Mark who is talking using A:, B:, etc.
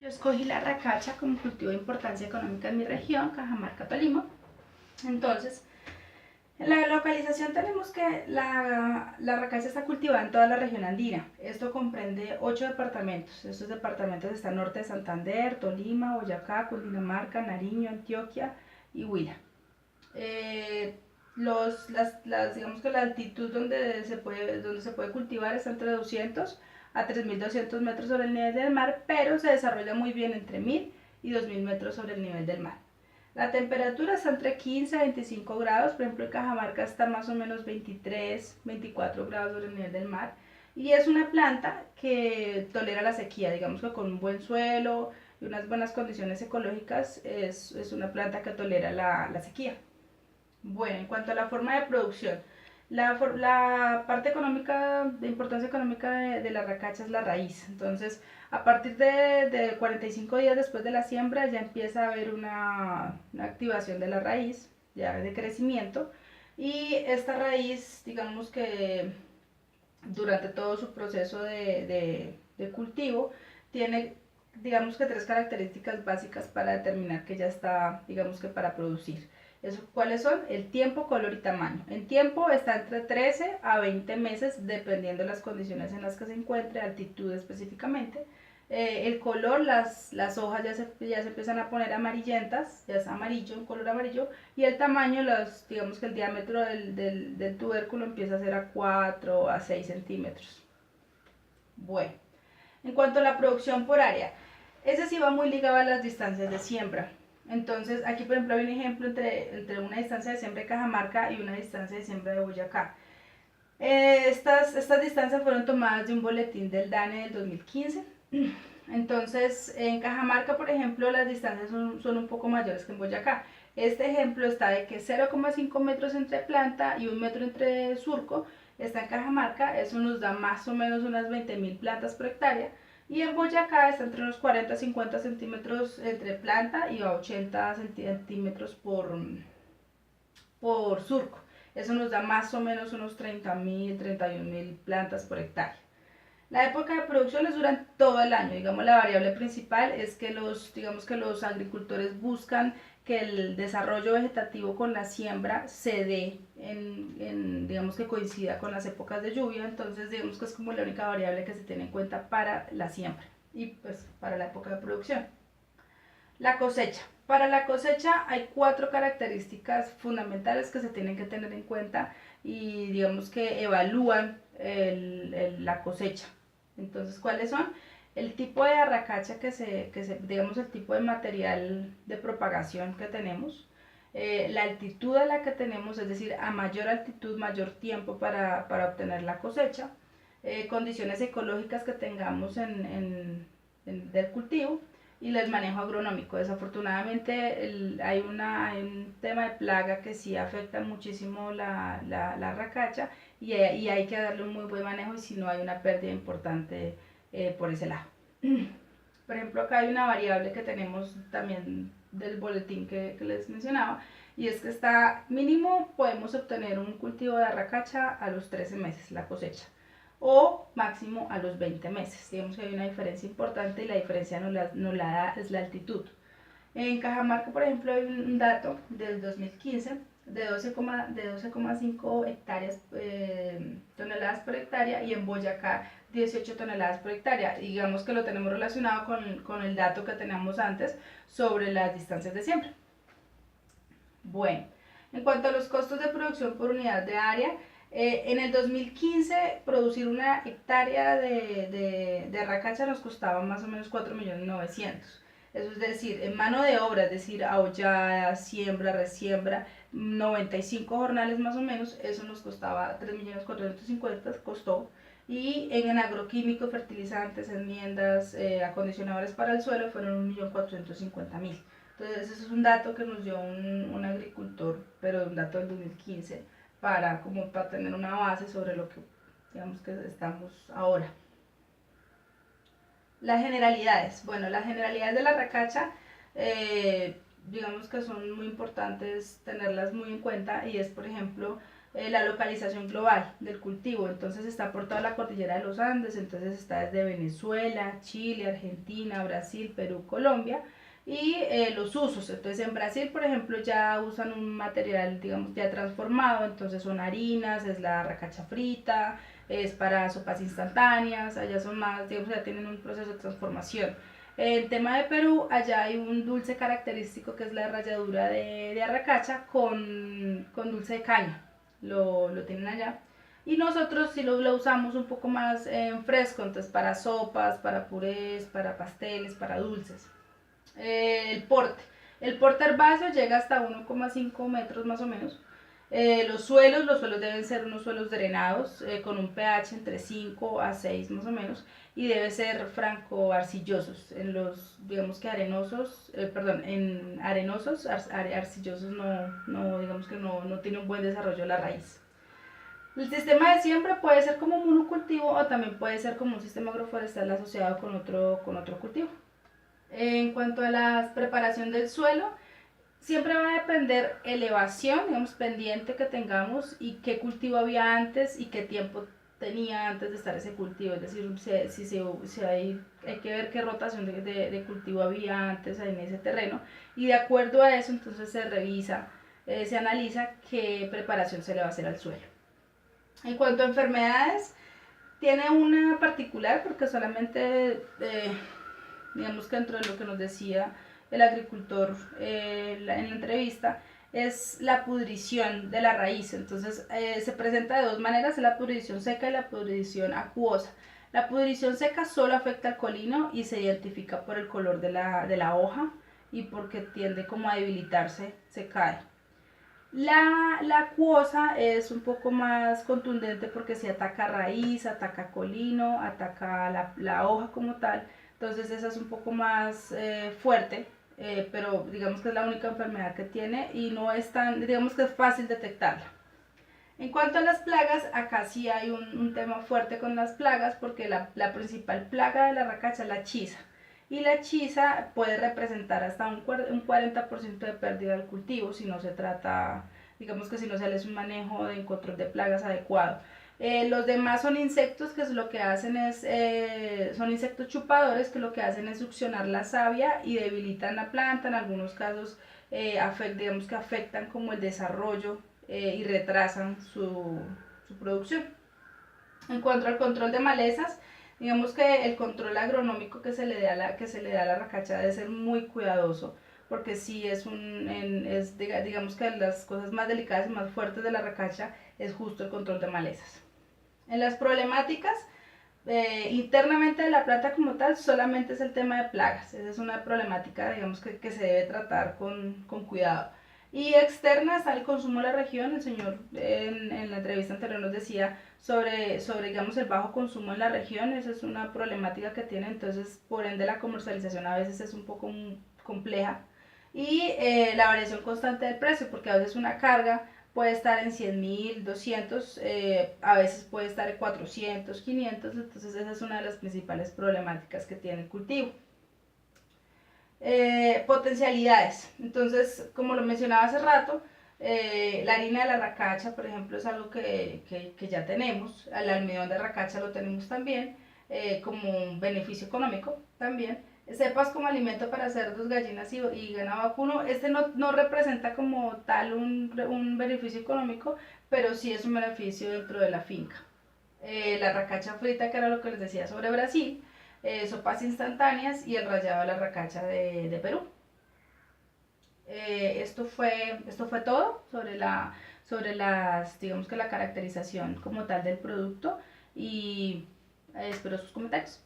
A: Yo escogí la racacha como cultivo de importancia económica en mi región, Cajamarca, Tolima. Entonces, en la localización tenemos que la racacha está cultivada en toda la región andina. Esto comprende 8 departamentos. Estos departamentos están norte de Santander, Tolima, Boyacá, Cundinamarca, Nariño, Antioquia y Huila. Digamos que la altitud donde se puede cultivar está entre 200 a 3.200 metros sobre el nivel del mar, pero se desarrolla muy bien entre 1.000 y 2.000 metros sobre el nivel del mar. La temperatura está entre 15 a 25 grados, por ejemplo en Cajamarca está más o menos 23, 24 grados sobre el nivel del mar, y es una planta que tolera la sequía, digamos que con un buen suelo y unas buenas condiciones ecológicas es una planta que tolera la sequía. Bueno, en cuanto a la forma de producción, la parte económica, de importancia económica de la racacha es la raíz. Entonces, a partir de 45 días después de la siembra ya empieza a haber una activación de la raíz, ya de crecimiento. Y esta raíz, digamos que durante todo su proceso de cultivo, tiene, digamos que tres características básicas para determinar que ya está, digamos que para producir. ¿Cuáles son? El tiempo, color y tamaño. En tiempo está entre 13 a 20 meses, dependiendo de las condiciones en las que se encuentre, altitud específicamente. El color, las hojas ya se empiezan a poner amarillentas, ya es amarillo, un color amarillo, y el tamaño, digamos que el diámetro del tubérculo empieza a ser a 4 a 6 centímetros. Bueno, en cuanto a la producción por área, ese sí va muy ligado a las distancias de siembra. Entonces, aquí por ejemplo hay un ejemplo entre una distancia de siembra de Cajamarca y una distancia de siembra de Boyacá. Estas distancias fueron tomadas de un boletín del DANE del 2015. Entonces, en Cajamarca, por ejemplo, las distancias son un poco mayores que en Boyacá. Este ejemplo está de que 0,5 metros entre planta y 1 metro entre surco está en Cajamarca. Eso nos da más o menos unas 20.000 plantas por hectárea. Y en Boyacá está entre unos 40 a 50 centímetros entre planta y a 80 centímetros por surco. Eso nos da más o menos unos 30.000, 31.000 plantas por hectárea. La época de producción es durante todo el año. Digamos, la variable principal es que digamos que los agricultores buscan que el desarrollo vegetativo con la siembra se dé digamos que coincida con las épocas de lluvia. Entonces, digamos que es como la única variable que se tiene en cuenta para la siembra y pues para la época de producción. La cosecha. Para la cosecha hay 4 características fundamentales que se tienen que tener en cuenta y digamos que evalúan la cosecha. Entonces, ¿cuáles son? El tipo de arracacha digamos el tipo de material de propagación que tenemos, la altitud a la que tenemos, es decir, a mayor altitud, mayor tiempo para obtener la cosecha, condiciones ecológicas que tengamos del cultivo y el manejo agronómico. Desafortunadamente hay un tema de plaga que sí afecta muchísimo la racacha y hay que darle un muy buen manejo y si no hay una pérdida importante por ese lado. Por ejemplo, acá hay una variable que tenemos también del boletín que les mencionaba, y es que está mínimo podemos obtener un cultivo de racacha a los 13 meses, la cosecha, o máximo a los 20 meses. Digamos que hay una diferencia importante y la diferencia no la da es la altitud. En Cajamarca, por ejemplo, hay un dato del 2015 de 12,5 hectáreas, toneladas por hectárea, y en Boyacá 18 toneladas por hectárea. Y digamos que lo tenemos relacionado con el dato que teníamos antes sobre las distancias de siembra. Bueno, en cuanto a los costos de producción por unidad de área, en el 2015 producir una hectárea de racacha nos costaba más o menos 4.900.000. Eso es decir, en mano de obra, es decir, aullada, siembra, resiembra, 95 jornales más o menos, eso nos costaba 3.450.000, costó. Y en agroquímicos, fertilizantes, enmiendas, acondicionadores para el suelo fueron 1.450.000. Entonces, eso es un dato que nos dio un agricultor, pero un dato del 2015, para tener una base sobre lo que digamos que estamos ahora. Las generalidades. Bueno, las generalidades de la racacha, digamos que son muy importantes tenerlas muy en cuenta, y es, por ejemplo, la localización global del cultivo. Entonces está por toda la cordillera de los Andes, entonces está desde Venezuela, Chile, Argentina, Brasil, Perú, Colombia. Y los usos, entonces en Brasil por ejemplo ya usan un material digamos ya transformado, entonces son harinas, es la racacha frita, es para sopas instantáneas, allá son más, digamos ya tienen un proceso de transformación. El tema de Perú, allá hay un dulce característico que es la ralladura de arracacha con dulce de caña, lo tienen allá. Y nosotros sí lo usamos un poco más fresco, entonces para sopas, para purés, para pasteles, para dulces. El porte. El porte herbáceo llega hasta 1,5 metros más o menos. Los suelos deben ser unos suelos drenados con un pH entre 5 a 6 más o menos y debe ser franco arcillosos. En los, digamos que arenosos, perdón, en arenosos, arcillosos digamos que no tiene un buen desarrollo la raíz. El sistema de siembra puede ser como un monocultivo o también puede ser como un sistema agroforestal asociado con otro cultivo. En cuanto a la preparación del suelo, siempre va a depender elevación, digamos, pendiente que tengamos y qué cultivo había antes y qué tiempo tenía antes de estar ese cultivo. Es decir, si hay que ver qué rotación de cultivo había antes en ese terreno y de acuerdo a eso entonces se revisa, se analiza qué preparación se le va a hacer al suelo. En cuanto a enfermedades, tiene una particular porque solamente digamos que dentro de lo que nos decía el agricultor en la entrevista, es la pudrición de la raíz. Entonces se presenta de dos maneras, la pudrición seca y la pudrición acuosa. La pudrición seca solo afecta al colino y se identifica por el color de la hoja y porque tiende como a debilitarse, se cae. La acuosa es un poco más contundente porque si ataca raíz, ataca colino, ataca la hoja como tal, entonces esa es un poco más fuerte, pero digamos que es la única enfermedad que tiene y no es tan, digamos que es fácil detectarla. En cuanto a las plagas, acá sí hay un tema fuerte con las plagas porque la principal plaga de la racacha es la chisa. Y la chisa puede representar hasta un 40% de pérdida del cultivo si no se trata, digamos que si no se le hace un manejo de control de plagas adecuado. Los demás son insectos que lo que hacen son insectos chupadores que lo que hacen es succionar la savia y debilitan la planta, en algunos casos digamos que afectan como el desarrollo y retrasan su producción. En cuanto al control de malezas, digamos que el control agronómico que se le da a la racacha debe ser muy cuidadoso, porque sí digamos que las cosas más delicadas y más fuertes de la racacha es justo el control de malezas. En las problemáticas, internamente de la planta como tal, solamente es el tema de plagas. Esa es una problemática, digamos, que se debe tratar con cuidado. Y externa está el consumo de la región. El señor en la entrevista anterior nos decía sobre, digamos, el bajo consumo en la región. Esa es una problemática que tiene, entonces, por ende, la comercialización a veces es un poco compleja. Y la variación constante del precio, porque a veces una carga puede estar en 100.000, 200, a veces puede estar en 400, 500, entonces esa es una de las principales problemáticas que tiene el cultivo. Potencialidades, entonces como lo mencionaba hace rato, la harina de la racacha, por ejemplo, es algo que ya tenemos, el almidón de racacha lo tenemos también, como un beneficio económico también. Cepas como alimento para cerdos, gallinas y ganado vacuno, no representa como tal un beneficio económico, pero sí es un beneficio dentro de la finca. La racacha frita, que era lo que les decía sobre Brasil, sopas instantáneas y el rallado de la racacha de Perú. Esto fue todo sobre digamos que la caracterización como tal del producto y espero sus comentarios.